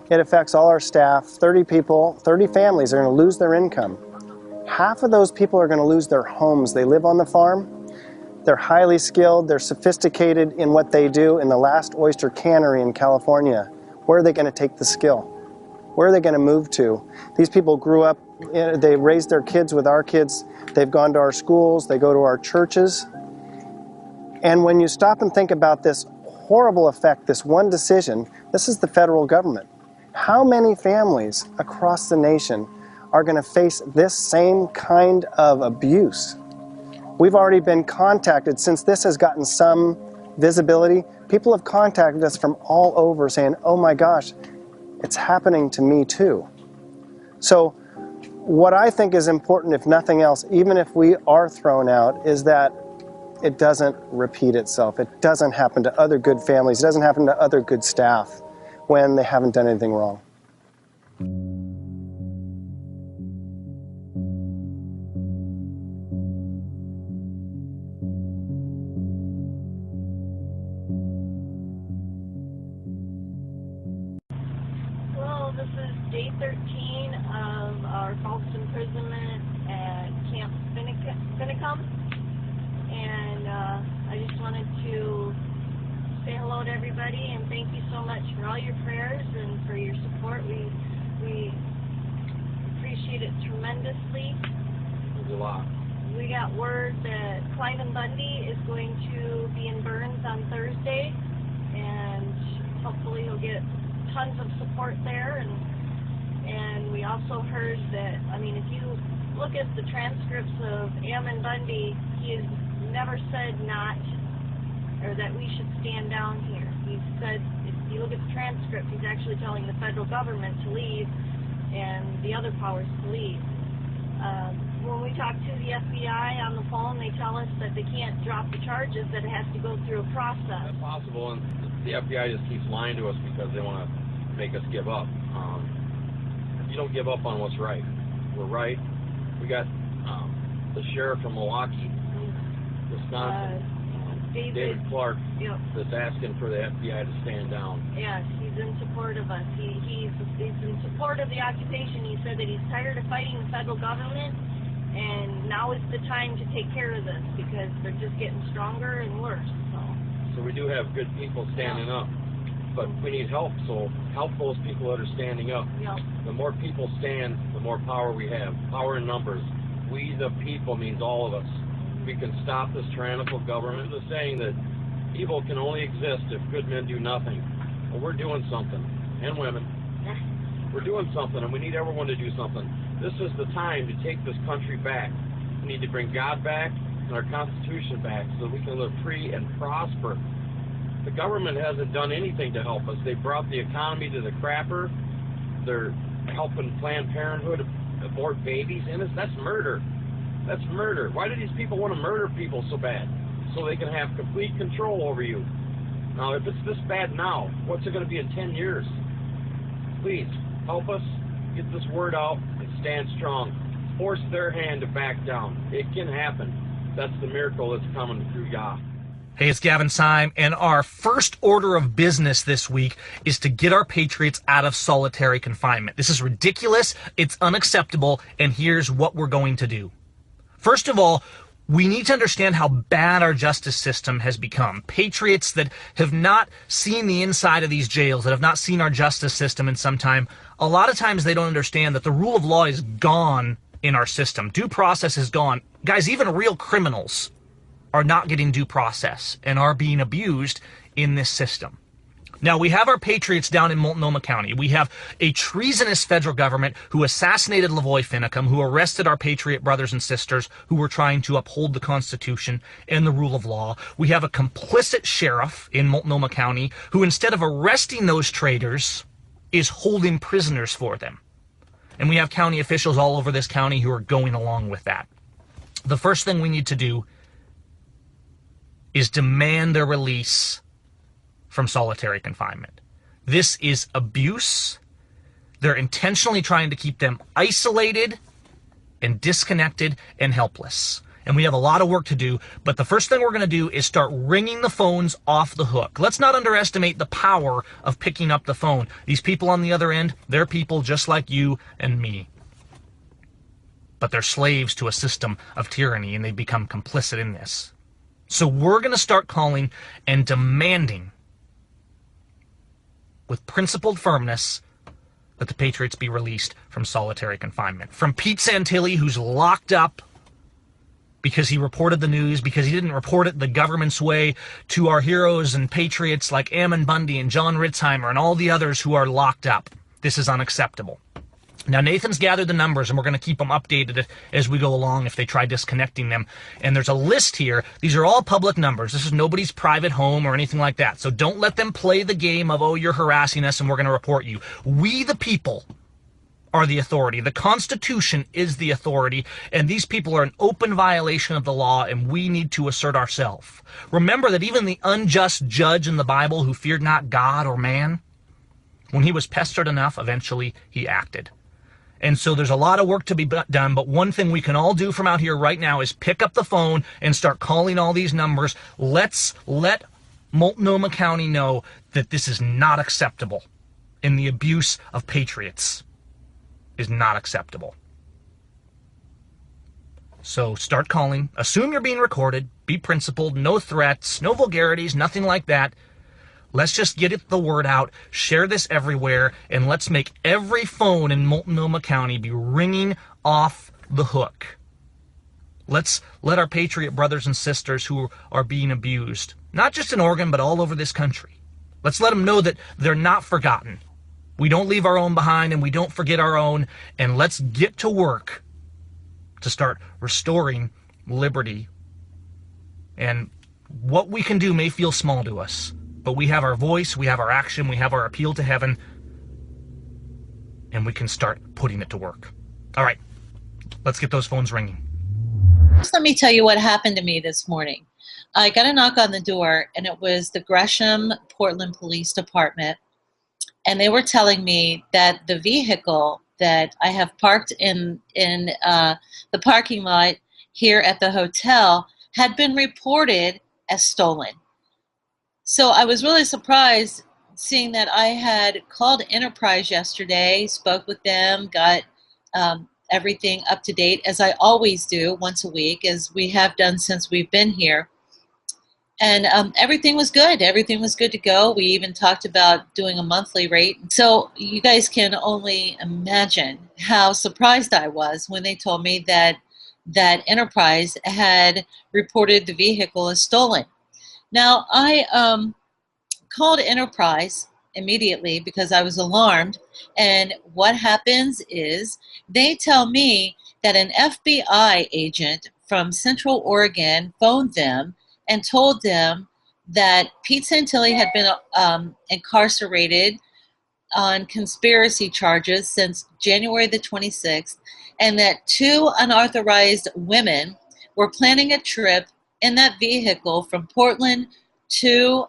It affects all our staff. 30 people, 30 families are going to lose their income. Half of those people are going to lose their homes. They live on the farm. They're highly skilled. They're sophisticated in what they do. In the last oyster cannery in California, where are they going to take the skill? Where are they going to move to? These people grew up, they raised their kids with our kids. They've gone to our schools. They go to our churches. And when you stop and think about this horrible effect, this one decision, this is the federal government. How many families across the nation are going to face this same kind of abuse? We've already been contacted, since this has gotten some visibility, people have contacted us from all over saying, oh my gosh, it's happening to me too. So what I think is important, if nothing else, even if we are thrown out, is that it doesn't repeat itself. It doesn't happen to other good families. It doesn't happen to other good staff when they haven't done anything wrong. Well, this is day 13 of our false imprisonment at Camp Finicum. And I just wanted to say hello to everybody and thank you so much for all your prayers and for your support. We appreciate it tremendously. Thanks a lot. We got word that Cliven Bundy is going to be in Burns on Thursday, and hopefully he'll get tons of support there. And we also heard that, I mean, if you look at the transcripts of Ammon Bundy, he has never said not, or that we should stand down here. He said, if you look at the transcript, he's actually telling the federal government to leave and the other powers to leave. When we talk to the FBI on the phone, they tell us that they can't drop the charges, that it has to go through a process. That's possible, and the FBI just keeps lying to us because they want to make us give up. You don't give up on what's right. We're right. We got the sheriff from Milwaukee, Wisconsin, David Clark, that's asking for the FBI to stand down. Yes, he's in support of us. He's in support of the occupation. He said that he's tired of fighting the federal government, and now is the time to take care of this because they're just getting stronger and worse. So we do have good people standing up, but we need help. So help those people that are standing up. The more people stand, the more power we have. Power in numbers. We the people means all of us. We can stop this tyrannical government. The saying that evil can only exist if good men do nothing. Well, we're doing something, and women. We're doing something, and we need everyone to do something. This is the time to take this country back. We need to bring God back and our Constitution back so that we can live free and prosper. The government hasn't done anything to help us. They brought the economy to the crapper. They're helping Planned Parenthood abort babies, and that's murder. That's murder. Why do these people want to murder people so bad? So they can have complete control over you. Now, if it's this bad now, what's it going to be in 10 years? Please, help us get this word out and stand strong. Force their hand to back down. It can happen. That's the miracle that's coming through Yah. Hey, it's Gavin Syme, and our first order of business this week is to get our patriots out of solitary confinement. This is ridiculous, it's unacceptable, and here's what we're going to do. First of all, we need to understand how bad our justice system has become. Patriots that have not seen the inside of these jails, that have not seen our justice system in some time, a lot of times they don't understand that the rule of law is gone in our system. Due process is gone. Guys, even real criminals are not getting due process and are being abused in this system. Now, we have our patriots down in Multnomah County. We have a treasonous federal government who assassinated LaVoy Finicum, who arrested our patriot brothers and sisters who were trying to uphold the Constitution and the rule of law. We have a complicit sheriff in Multnomah County who, instead of arresting those traitors, is holding prisoners for them. And we have county officials all over this county who are going along with that. The first thing we need to do is demand their release from solitary confinement. This is abuse. They're intentionally trying to keep them isolated and disconnected and helpless. And we have a lot of work to do, but the first thing we're going to do is start ringing the phones off the hook. Let's not underestimate the power of picking up the phone. These people on the other end, they're people just like you and me. But they're slaves to a system of tyranny, and they become complicit in this. So we're going to start calling and demanding with principled firmness that the patriots be released from solitary confinement. From Pete Santilli, who's locked up because he reported the news, because he didn't report it the government's way, to our heroes and patriots like Ammon, Bundy, and John Ritzheimer, and all the others who are locked up. This is unacceptable. Now, Nathan's gathered the numbers, and we're going to keep them updated as we go along if they try disconnecting them. And there's a list here. These are all public numbers. This is nobody's private home or anything like that. So don't let them play the game of, oh, you're harassing us and we're going to report you. We, the people, are the authority. The Constitution is the authority, and these people are an open violation of the law, and we need to assert ourselves. Remember that even the unjust judge in the Bible who feared not God or man, when he was pestered enough, eventually he acted. And so there's a lot of work to be done, but one thing we can all do from out here right now is pick up the phone and start calling all these numbers. Let's let Multnomah County know that this is not acceptable, and the abuse of patriots is not acceptable. So start calling. Assume you're being recorded. Be principled. No threats, no vulgarities, nothing like that. Let's just get the word out, share this everywhere, and let's make every phone in Multnomah County be ringing off the hook. Let's let our patriot brothers and sisters who are being abused, not just in Oregon, but all over this country. Let's let them know that they're not forgotten. We don't leave our own behind, and we don't forget our own, and let's get to work to start restoring liberty. And what we can do may feel small to us, but we have our voice, we have our action, we have our appeal to heaven, and we can start putting it to work. All right, let's get those phones ringing. Just let me tell you what happened to me this morning. I got a knock on the door, and it was the Gresham Portland Police Department, and they were telling me that the vehicle that I have parked in the parking lot here at the hotel had been reported as stolen. So I was really surprised seeing that I had called Enterprise yesterday, spoke with them, got everything up to date, as I always do once a week, as we have done since we've been here. And everything was good. Everything was good to go. We even talked about doing a monthly rate. So you guys can only imagine how surprised I was when they told me that Enterprise had reported the vehicle as stolen. Now, I called Enterprise immediately because I was alarmed, and what happens is they tell me that an FBI agent from Central Oregon phoned them and told them that Pete Santilli had been incarcerated on conspiracy charges since January the 26th, and that 2 unauthorized women were planning a trip in that vehicle from Portland to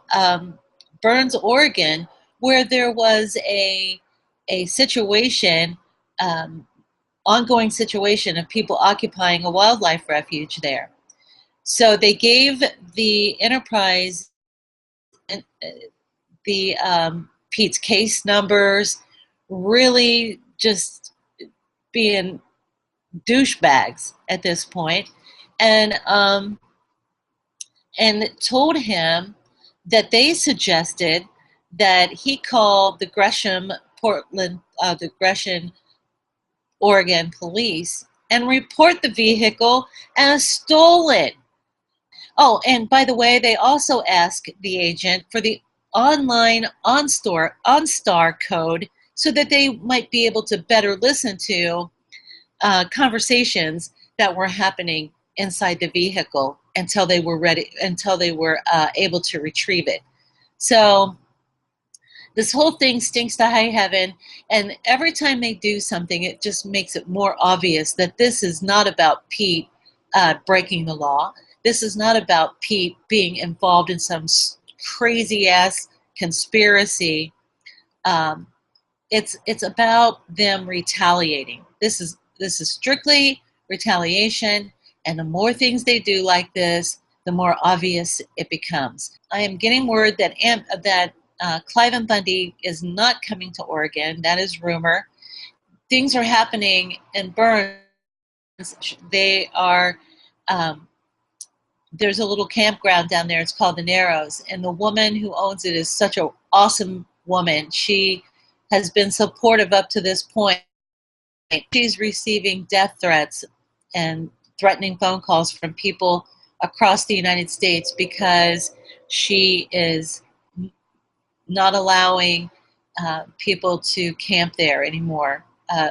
Burns, Oregon, where there was a a situation, ongoing situation of people occupying a wildlife refuge there. So they gave the enterprise the Pete's case numbers, really just being douchebags at this point, and told him that they suggested that he call the Gresham, Oregon police and report the vehicle as stolen. Oh, and by the way, they also asked the agent for the online OnStar code so that they might be able to better listen to conversations that were happening inside the vehicle until they were able to retrieve it. So this whole thing stinks to high heaven, and every time they do something, it just makes it more obvious that this is not about Pete breaking the law. This is not about Pete being involved in some crazy-ass conspiracy. It's about them retaliating. This is strictly retaliation, and the more things they do like this, the more obvious it becomes. I am getting word that Cliven Bundy is not coming to Oregon. That is rumor. Things are happening in Burns. They are. There's a little campground down there. It's called the Narrows, and the woman who owns it is such an awesome woman. She has been supportive up to this point. She's receiving death threats and threatening phone calls from people across the United States because she is not allowing people to camp there anymore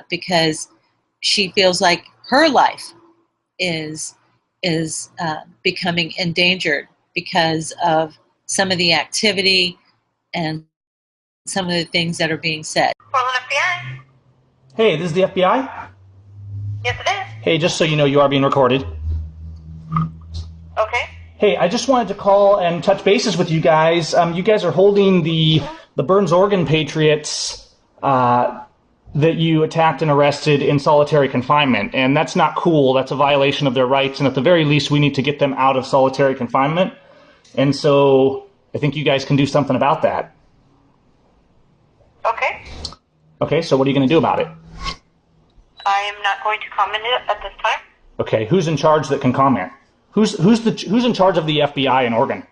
because she feels like her life is becoming endangered because of some of the activity and some of the things that are being said. FBI? Hey, this is the FBI? Yes, it is. Hey, just so you know, you are being recorded. Okay. Hey, I just wanted to call and touch bases with you guys. You guys are holding the Burns, Oregon Patriots that you attacked and arrested in solitary confinement, and that's not cool. That's a violation of their rights, and at the very least, we need to get them out of solitary confinement. And so I think you guys can do something about that. Okay. Okay, so what are you going to do about it? I am not going to comment at this time. Okay, who's in charge that can comment? Who's in charge of the FBI in Oregon?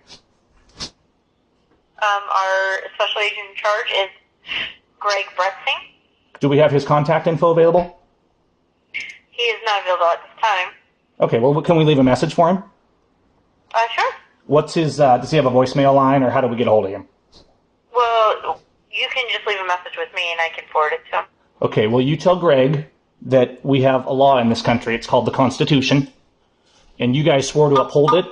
Our special agent in charge is Greg Bretzing. Do we have his contact info available? He is not available at this time. Okay, well, can we leave a message for him? Sure. What's his, does he have a voicemail line, or how do we get a hold of him? Well, you can just leave a message with me and I can forward it to him. Okay, well, you tell Greg that we have a law in this country. It's called the Constitution, and you guys swore to uphold it,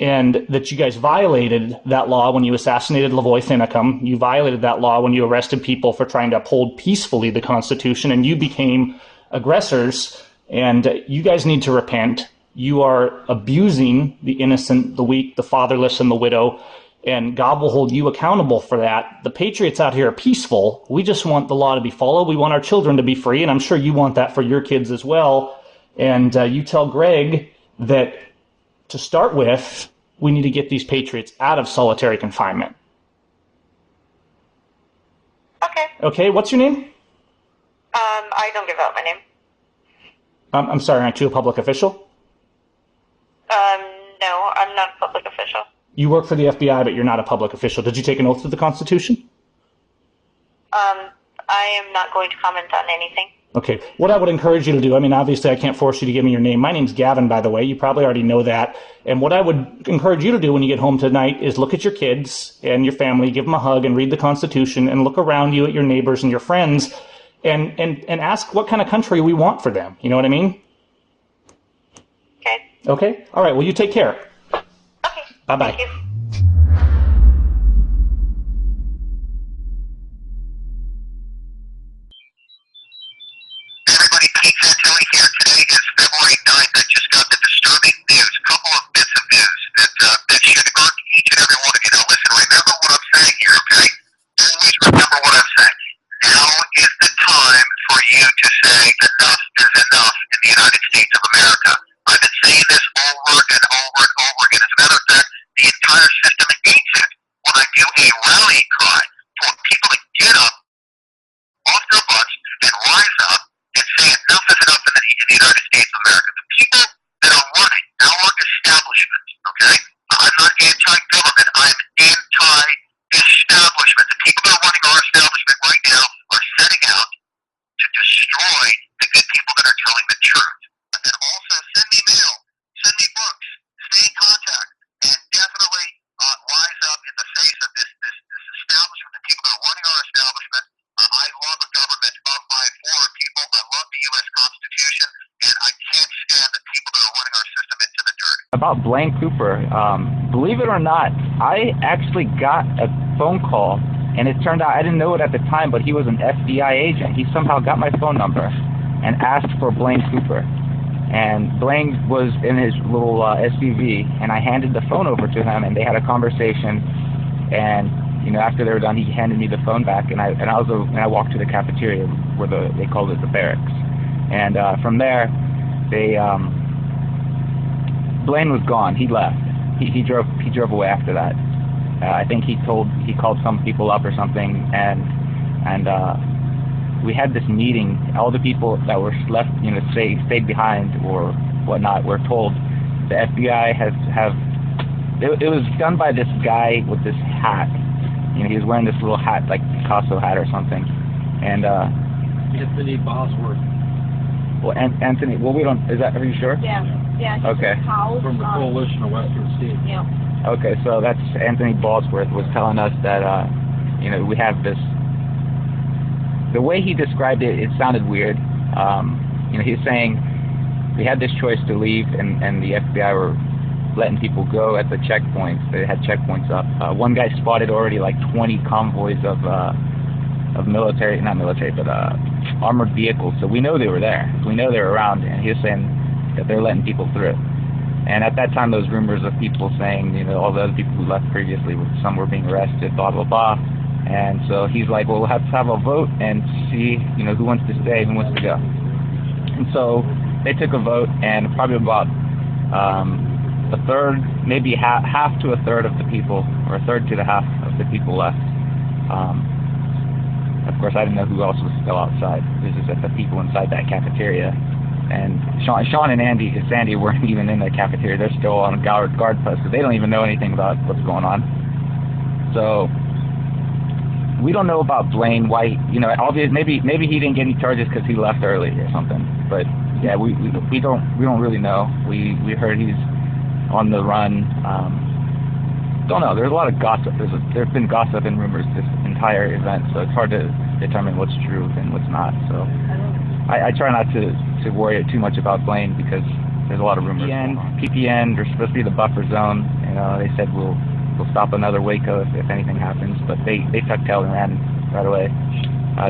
and that you guys violated that law when you assassinated LaVoy Finicum. You violated that law when you arrested people for trying to uphold peacefully the Constitution, and you became aggressors, and you guys need to repent. You are abusing the innocent, the weak, the fatherless, and the widow, and God will hold you accountable for that. The patriots out here are peaceful. We just want the law to be followed. We want our children to be free, and I'm sure you want that for your kids as well. And you tell Greg that, to start with, we need to get these patriots out of solitary confinement. Okay. Okay, what's your name? I don't give out my name. I'm sorry, aren't you a public official? No, I'm not a public official. You work for the FBI, but you're not a public official. Did you take an oath to the Constitution? I am not going to comment on anything. Okay, what I would encourage you to do, I mean, obviously I can't force you to give me your name. My name's Gavin, by the way. You probably already know that. And what I would encourage you to do when you get home tonight is look at your kids and your family, give them a hug and read the Constitution, and look around you at your neighbors and your friends and ask what kind of country we want for them. You know what I mean? Okay. Okay? All right, well, you take care. Okay. Bye-bye. Thank you. Everybody, Pete Santilli here. Today is February 9th. I just got the disturbing news, a couple of bits of news that should irk each and every one of you. Now listen, remember what I'm saying here, okay? Always remember what I'm saying. Now About Blaine Cooper, believe it or not, I actually got a phone call, and it turned out, I didn't know it at the time, but he was an FBI agent. He somehow got my phone number and asked for Blaine Cooper. And Blaine was in his little SUV, and I handed the phone over to him, and they had a conversation. And after they were done, he handed me the phone back, and I walked to the cafeteria where they called it the barracks. And from there, Blaine was gone. He left. He drove away after that. I think he called some people up or something, and we had this meeting. All the people that were left, stayed behind or whatnot, were told the FBI it was done by this guy with this hat. He was wearing this little hat, like Picasso hat or something. And Anthony Bosworth. Well, Anthony. Well, we don't. Are you sure? Yeah. Okay. From the Coalition of Western States. Yeah. Okay, so that's Anthony Bosworth was telling us that we have this. The way he described it, it sounded weird. He's saying we had this choice to leave, and the FBI were letting people go at the checkpoints. They had checkpoints up. One guy spotted already like 20 convoys of military, not military, but armored vehicles. So we know they were there. We know they were around, and he was saying that they're letting people through. And at that time, those rumors of people saying, all the other people who left previously, some were being arrested, blah, blah, blah. And so he's like, well, we'll have to have a vote and see, who wants to stay, who wants to go. And so they took a vote, and probably about a third, maybe half to a third of the people, or a third to the half of the people left. Of course, I didn't know who else was still outside. This is the people inside that cafeteria. And Sean and Sandy weren't even in the cafeteria. They're still on guard post, so they don't even know anything about what's going on. So we don't know about Blaine. Why? Maybe he didn't get any charges because he left early or something. But yeah, we don't really know. We heard he's on the run. Don't know. There's a lot of gossip. There's been gossip and rumors this entire event, so it's hard to determine what's true and what's not. So I try not to worry too much about Blaine because there's a lot of rumors. PPN, they're supposed to be the buffer zone. They said we'll stop another Waco if anything happens, but they tucked tail and ran right away.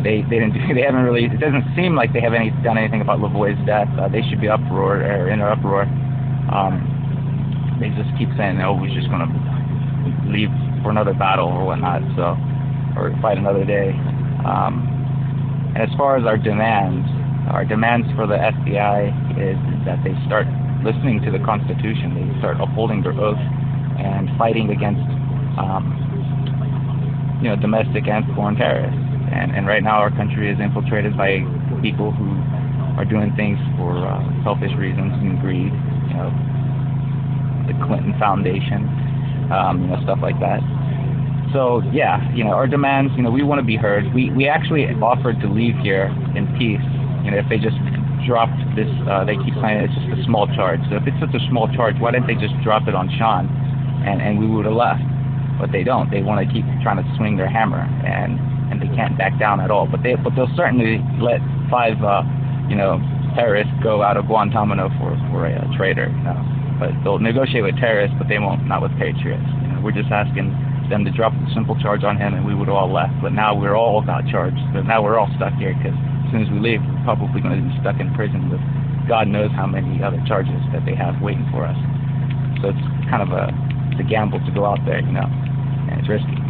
They haven't really. It doesn't seem like they have done anything about LaVoy's death. They should be in an uproar. They just keep saying, "Oh, we're just going to leave for another battle or whatnot," or fight another day. And as far as our demands for the FBI is that they start listening to the Constitution. They start upholding their oath and fighting against, domestic and foreign terrorists. And right now our country is infiltrated by people who are doing things for selfish reasons and greed. The Clinton Foundation, stuff like that. So yeah, our demands. We want to be heard. We actually offered to leave here in peace. If they just dropped this, they keep saying it's just a small charge. So if it's such a small charge, why didn't they just drop it on Sean, and we would have left? But they don't. They want to keep trying to swing their hammer, and they can't back down at all. But they'll certainly let 5 terrorists go out of Guantanamo for a traitor. But they'll negotiate with terrorists, but they won't, not with patriots. We're just asking them to drop a simple charge on him, and we would have all left. But now we're all got charged. So now we're all stuck here because as soon as we leave, we're probably going to be stuck in prison with God knows how many other charges that they have waiting for us. So it's kind of a gamble to go out there, and it's risky.